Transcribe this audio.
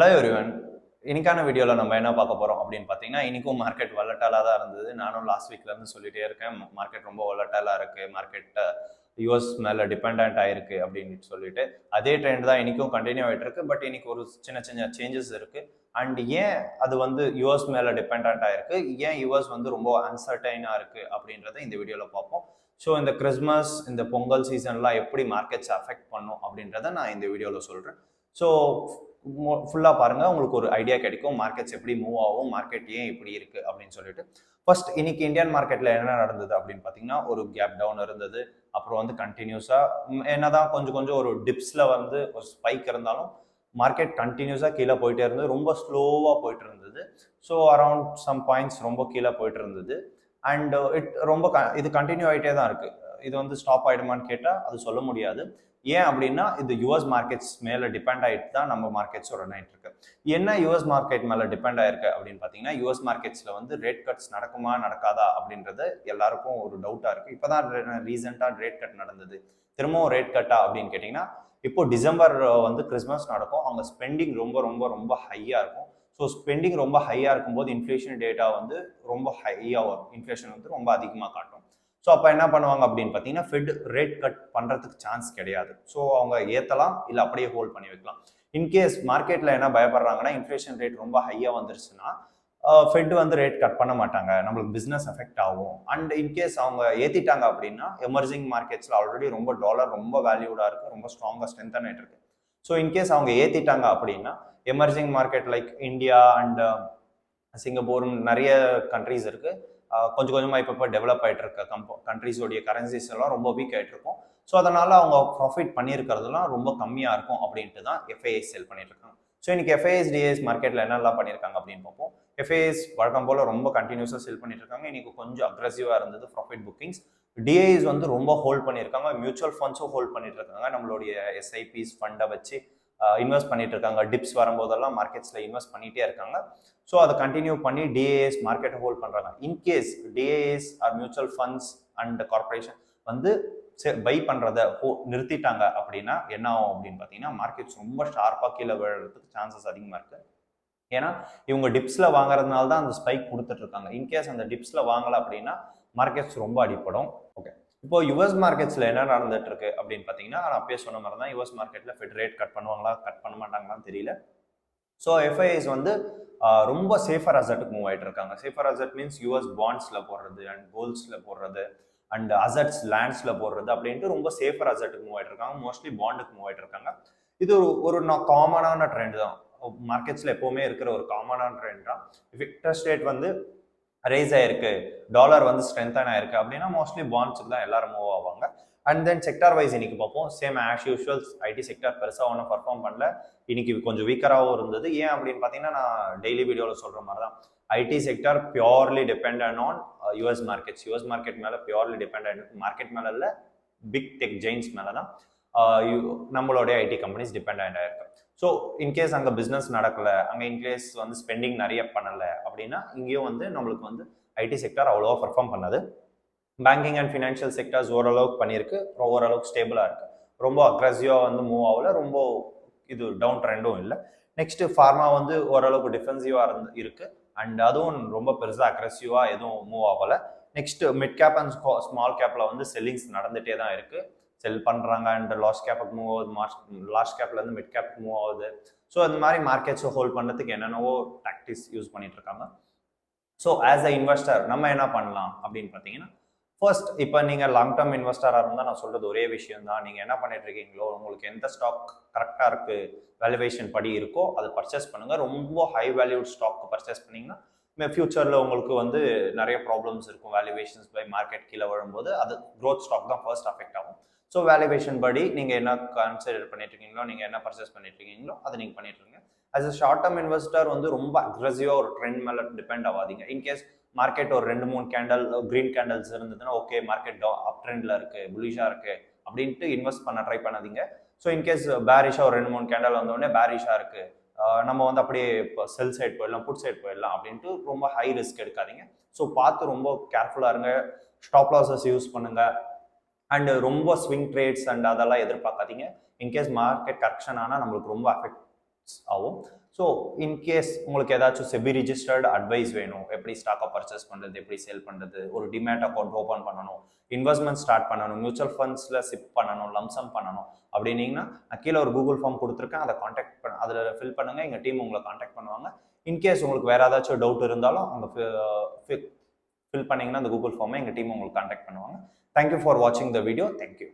Hello everyone. இன்னைக்கான வீடியோவில் நம்ம என்ன பார்க்க போகிறோம் அப்படின்னு பார்த்தீங்கன்னா, இன்னைக்கும் மார்க்கெட் வொலட்டைலாக தான் இருந்தது. நானும் லாஸ்ட் வீக்லேருந்து சொல்லிட்டே இருக்கேன், மார்க்கெட் ரொம்ப வொலட்டைலாக இருக்குது, மார்க்கெட் யூஎஸ் மேலே டிபெண்ட் ஆகிருக்கு அப்படின்னு சொல்லிட்டு. அதே ட்ரெண்ட் தான் இன்னைக்கும் கண்டினியூ ஆகிட்டு இருக்கு. பட் இன்னைக்கு ஒரு சின்ன சின்ன சேஞ்சஸ் இருக்குது. அண்ட் ஏன் அது வந்து யூஎஸ் மேலே டிபெண்ட் ஆகிருக்கு, ஏன் யூஎஸ் வந்து ரொம்ப அன்சர்டைனாக இருக்குது அப்படின்றத இந்த வீடியோவில் பார்ப்போம். ஸோ இந்த கிறிஸ்மஸ், இந்த பொங்கல் சீசன்லாம் எப்படி மார்க்கெட்ஸ் அஃபெக்ட் பண்ணும் அப்படின்றத நான் இந்த வீடியோவில் சொல்கிறேன். ஸோ ஃபுல்லாக பாருங்கள், உங்களுக்கு ஒரு ஐடியா கிடைக்கும் மார்க்கெட்ஸ் எப்படி மூவ் ஆகும், மார்க்கெட் ஏன் இப்படி இருக்குது அப்படின்னு சொல்லிட்டு. ஃபர்ஸ்ட் இன்னைக்கு இந்தியன் மார்க்கெட்டில் என்ன நடந்தது அப்படின்னு பார்த்தீங்கன்னா, ஒரு கேப் டவுன் இருந்தது. அப்புறம் வந்து கண்டினியூஸாக என்னதான் கொஞ்சம் கொஞ்சம் ஒரு டிப்ஸில் வந்து ஒரு ஸ்பைக் இருந்தாலும் மார்க்கெட் கண்டினியூஸாக கீழே போயிட்டே இருந்தது. ரொம்ப ஸ்லோவாக போயிட்டு இருந்தது. ஸோ அரவுண்ட் சம் பாயிண்ட்ஸ் ரொம்ப கீழே போயிட்டு இருந்தது. அண்ட் ரொம்ப இது கண்டினியூ ஆகிட்டே தான் இருக்குது. இது வந்து ஸ்டாப் ஆகிடுமான்னு கேட்டால் அது சொல்ல முடியாது. ஏன் அப்படின்னா, இது யூஎஸ் மார்க்கெட்ஸ் மேலே டிபெண்ட் ஆகிட்டு தான் நம்ம மார்க்கெட்ஸோட ரன் ஆகிட்டு இருக்கு. என்ன யூஎஸ் மார்க்கெட் மேலே டிபெண்ட் ஆயிருக்கு அப்படின்னு பார்த்தீங்கன்னா, யூஎஸ் மார்க்கெட்ஸில் வந்து ரேட் கட்ஸ் நடக்குமா நடக்காதா அப்படின்றது எல்லாருக்கும் ஒரு டவுட்டாக இருக்குது. இப்போ தான் ரீசெண்டாக ரேட் கட் நடந்தது. திரும்பவும் ரேட் கட்டா அப்படின்னு கேட்டிங்கன்னா, இப்போ டிசம்பர் வந்து கிறிஸ்மஸ் நடக்கும். அவங்க ஸ்பெண்டிங் ரொம்ப ரொம்ப ரொம்ப ஹையாக இருக்கும். ஸோ ஸ்பெண்டிங் ரொம்ப ஹையாக இருக்கும்போது இன்ஃப்ளேஷன் டேட்டா வந்து ரொம்ப ஹையாக வரும். இன்ஃப்ளேஷன் வந்து ரொம்ப அதிகமாக காட்டும். ஸோ அப்போ என்ன பண்ணுவாங்க அப்படின்னு பார்த்தீங்கன்னா, ஃபெட் ரேட் கட் பண்ணுறதுக்கு சான்ஸ் கிடையாது. ஸோ அவங்க ஏற்றலாம், இல்லை அப்படியே ஹோல்ட் பண்ணி வைக்கலாம். இன்கேஸ் மார்க்கெட்டில் என்ன பயப்படுறாங்கன்னா, இன்ஃப்ளேஷன் ரேட் ரொம்ப ஹையாக வந்துருச்சுன்னா ஃபெட் வந்து ரேட் கட் பண்ண மாட்டாங்க, நம்மளுக்கு பிஸ்னஸ் எஃபெக்ட் ஆகும். அண்ட் இன்கேஸ் அவங்க ஏற்றிட்டாங்க அப்படின்னா, எமர்ஜிங் மார்க்கெட்ஸில் ஆல்ரெடி ரொம்ப டாலர் ரொம்ப வேல்யூடாக இருக்குது, ரொம்ப ஸ்ட்ராங்காக ஸ்ட்ரென்தன் ஆகிட்டு இருக்கு. ஸோ இன்கேஸ் அவங்க ஏற்றிட்டாங்க அப்படின்னா, emerging market like India and Singapore நிறைய கண்ட்ரீஸ் இருக்குது, கொஞ்சம் கொஞ்சமாக இப்போ டெவலப் ஆகிட்டு இருக்க கண்ட்ரிஸோடைய கரன்சிஸ் எல்லாம் ரொம்ப வீக் ஆகிட்டு இருக்கும். ஸோ அதனால் அவங்க ப்ராஃபிட் பண்ணியிருக்கிறதுலாம் ரொம்ப கம்மியாக இருக்கும் அப்படின்ட்டு தான் எஃப்ஐஎஸ் செல் பண்ணிட்டு இருக்காங்க. ஸோ இன்னைக்கு எஃப்ஐஎஸ் டிஏஎஸ் மார்க்கெட்டில் என்னெல்லாம் பண்ணியிருக்காங்க அப்படின்னு பார்ப்போம். எஃப்ஐஎஸ் வழக்கம் போல் ரொம்ப கண்டினியூஸாக செல் பண்ணிட்டு இருக்காங்க. இன்னைக்கு கொஞ்சம் அக்ரெசிவாக இருந்தது ப்ராஃபிட் புக்கிங்ஸ். டிஏஎஸ் வந்து ரொம்ப ஹோல்ட் பண்ணியிருக்காங்க. மியூச்சுவல் ஃபண்ட்ஸும் ஹோல்ட் பண்ணிட்டு இருக்காங்க. நம்மளுடைய எஸ்ஐபிஸ் ஃபண்டை வச்சு இன்வெஸ்ட் பண்ணிட்டு இருக்காங்க. டிப்ஸ் வரும்போதெல்லாம் மார்க்கெட்ஸில் இன்வெஸ்ட் பண்ணிகிட்டே இருக்காங்க. ஸோ அதை கண்டினியூ பண்ணி டிஏஎஸ் மார்க்கெட்டை ஹோல்ட் பண்ணுறாங்க. இன்கேஸ் டிஏஎஸ் or mutual funds and corporation வந்து பை பண்ணுறதை நிறுத்திட்டாங்க அப்படின்னா என்ன ஆகும் அப்படின்னு பார்த்தீங்கன்னா, மார்க்கெட்ஸ் ரொம்ப ஷார்ப்பாக கீழே விழுறதுக்கு சான்சஸ் அதிகமாக இருக்குது. ஏன்னா இவங்க டிப்ஸில் வாங்குறதுனால தான் அந்த ஸ்பைக் கொடுத்துட்டு இருக்காங்க. இன்கேஸ் அந்த டிப்ஸில் வாங்கலை அப்படின்னா மார்க்கெட்ஸ் ரொம்ப அடிப்படும். ஓகே, இப்போ யூஎஸ் மார்க்கெட்ஸில் என்ன நடந்துட்டு இருக்கு அப்படின்னு பார்த்தீங்கன்னா, நான் அப்பயே சொன்ன மாதிரி தான் யூஎஸ் மார்க்கெட்டில் ஃபெட் ரேட் கட் பண்ணுவாங்களா கட் பண்ண மாட்டாங்களான்னு தெரியல. ஸோ எஃப்ஐஎஸ் வந்து ரொம்ப சேஃபர் அசட்டுக்கு மூவ் ஆகிட்டு இருக்காங்க. சேஃபர் அசட் மீன்ஸ் யூஎஸ் பாண்ட்ஸில் போடுறது அண்ட் கோல்ட்ஸில் போடுறது அண்ட் அசட்ஸ் லேண்ட்ஸில் போடுறது அப்படின்ட்டு ரொம்ப சேஃபர் அசட்டுக்கு மூவ் ஆகிட்டு இருக்காங்க. மோஸ்ட்லி பாண்டுக்கு மூவ் ஆகிட்டு இருக்காங்க. இது ஒரு காமனான ட்ரெண்ட் தான். மார்க்கெட்ஸில் எப்போவுமே இருக்கிற ஒரு காமனான ட்ரெண்ட் தான். இன்ட்ரெஸ்ட் ரேட் வந்து ரைஸ் ஆயிருக்கு, டாலர் வந்து ஸ்ட்ரென்தன் ஆயிருக்கு அப்படின்னா மோஸ்ட்லி பாண்ட்ஸுக்கு தான் எல்லாரும் மூவ் ஆவாங்க. அண்ட் தென் செக்டார் வைஸ் இன்னைக்கு பார்ப்போம். Same as usual IT sector பெருசாக ஒன்றும் பர்ஃபார்ம் பண்ணல. இன்னைக்கு கொஞ்சம் வீக்கராகவும் இருந்தது. ஏன் அப்படின்னு பார்த்தீங்கன்னா, நான் டெய்லி வீடியோவில் சொல்கிற மாதிரி தான், IT sector purely depend on US markets. US market மேலே பியூர்லி டிபெண்ட் ஆகிட்டு, மார்க்கெட் மேலே இல்லை, பிக் டெக் ஜெயின்ஸ் மேலே தான் நம்மளுடைய ஐடி கம்பெனிஸ் டிபெண்ட் ஆகிட்டு. ஸோ இன்கேஸ் அங்கே பிஸ்னஸ் நடக்கலை, அங்கே இன்கேஸ் வந்து ஸ்பெண்டிங் நிறைய பண்ணலை அப்படின்னா இங்கேயும் வந்து நம்மளுக்கு வந்து ஐடி செக்டார் அவ்வளோவா பர்ஃபார்ம் பண்ணாது. பேங்கிங் அண்ட் ஃபினான்ஷியல் செக்டர்ஸ் ஓரளவுக்கு பண்ணியிருக்கு, ஓரளவுக்கு ஸ்டேபிளாக இருக்குது. ரொம்ப அக்ரெசிவாக வந்து மூவ் ஆகலை, ரொம்ப இது டவுன் ட்ரெண்டும் இல்லை. நெக்ஸ்ட் ஃபார்மா வந்து ஓரளவுக்கு டிஃபென்சிவாக இருக்கு அண்ட் அதுவும் ரொம்ப பெருசாக அக்ரெசிவாக எதுவும் மூவ் ஆகலை. Next mid cap and small கேப்பில் வந்து செல்லிங்ஸ் நடந்துகிட்டே தான் இருக்குது. செல் பண்ணுறாங்க அண்ட் லாஸ்ட் கேப்புக்கு மூவ் ஆகுது, லாஸ்ட் கேப்லேருந்து மிட் கேப்புக்கு மூவ் ஆகுது. ஸோ அந்த மாதிரி மார்க்கெட்ஸை ஹோல்ட் பண்ணுறதுக்கு என்னென்னவோ டாக்டிக்ஸ் யூஸ் பண்ணிட்டு இருக்காங்க. ஸோ ஆஸ் அ இன்வெஸ்டர் நம்ம என்ன பண்ணலாம் அப்படின்னு பார்த்தீங்கன்னா, ஃபர்ஸ்ட் இப்போ நீங்கள் லாங் டேர்ம் இன்வெஸ்டராக இருந்தால் நான் சொல்கிறது ஒரே விஷயம் தான். நீங்கள் என்ன பண்ணிட்டு இருக்கீங்களோ, உங்களுக்கு எந்த ஸ்டாக் கரெக்டாக இருக்குது, வேல்யூவேஷன் படி இருக்கோ அதை பர்ச்சேஸ் பண்ணுங்கள். ரொம்ப ஹை வேல்யூட் ஸ்டாக் பர்ச்சேஸ் பண்ணிங்கன்னா ஃபியூச்சரில் உங்களுக்கு வந்து நிறைய ப்ராப்ளம்ஸ் இருக்கும். வேல்யூவேஷன்ஸ் பை மார்க்கெட் கீழே வரும்போது அது க்ரோத் ஸ்டாக் தான் ஃபர்ஸ்ட் அஃபெக்ட் ஆகும். ஸோ வேல்யூவேஷன் படி நீங்கள் என்ன கன்சிடர் பண்ணிட்டு இருக்கீங்களோ, நீங்கள் என்ன பர்ச்சேஸ் பண்ணிட்டு இருக்கீங்களோ அதை நீங்கள் பண்ணிட்டு இருங்க. As a short term investor வந்து ரொம்ப அக்ரெசிவாக ஒரு ட்ரெண்ட் மேலே டிபெண்ட் ஆகாதீங்க. இன்கேஸ் மார்க்கெட் ஒரு 2-3 கேண்டல் கிரீன் கேண்டல்ஸ் இருந்ததுன்னா ஓகே, மார்க்கெட் அப் ட்ரெண்டில் இருக்குது, புலிஷாக இருக்குது அப்படின்ட்டு இன்வெஸ்ட் பண்ண ட்ரை பண்ணாதீங்க. ஸோ இன்கேஸ் பேரிஷாக ஒரு 2-3 கேண்டல் வந்தோடனே பேரிஷாக இருக்குது, நம்ம வந்து அப்படியே இப்போ செல் சைட் போயிடலாம், புட் சைட் போயிடலாம் அப்படின்ட்டு ரொம்ப ஹை ரிஸ்க் எடுக்காதீங்க. ஸோ பார்த்து ரொம்ப கேர்ஃபுல்லாக இருங்க. ஸ்டாப் லாஸஸ் யூஸ் பண்ணுங்கள் அண்ட் ரொம்ப ஸ்விங் ட்ரேட்ஸ் அண்ட் அதெல்லாம் எதிர்பார்க்காதீங்க. இன்கேஸ் மார்க்கெட் கரெக்ஷன் ஆனால் நம்மளுக்கு ரொம்ப அஃபெக்ட்ஸ் ஆகும். ஸோ ஸோ இன்கேஸ் உங்களுக்கு ஏதாச்சும் செபி ரிஜிஸ்டர்டு அட்வைஸ் வேணும், எப்படி ஸ்டாக்கை பர்ச்சேஸ் பண்ணுறது, எப்படி சேல் பண்ணுறது, ஒரு டிமேட் அக்கௌண்ட் ஓப்பன் பண்ணணும், இன்வெஸ்ட்மெண்ட் ஸ்டார்ட் பண்ணணும், மியூச்சுவல் ஃபண்ட்ஸில் சிப் பண்ணணும், லம்சம் பண்ணணும் அப்படின்னீங்கன்னா நான் கீழே ஒரு கூகுள் ஃபார்ம் கொடுத்துருக்கேன், அதை காண்டாக்ட் பண்ண அதில் ஃபில் பண்ணுங்கள், எங்கள் டீம் உங்களை காண்டாக்ட் பண்ணுவாங்க. இன்கேஸ் உங்களுக்கு வேறு ஏதாச்சும் டவுட் இருந்தாலும் அந்த ஃபில் பண்ணிங்கன்னா அந்த கூகுள் ஃபார்மை எங்கள் டீம் உங்களுக்கு காண்டாக்ட் பண்ணுவாங்க. தேங்க்யூ ஃபார் வாட்சிங் த வீடியோ. தேங்க்யூ.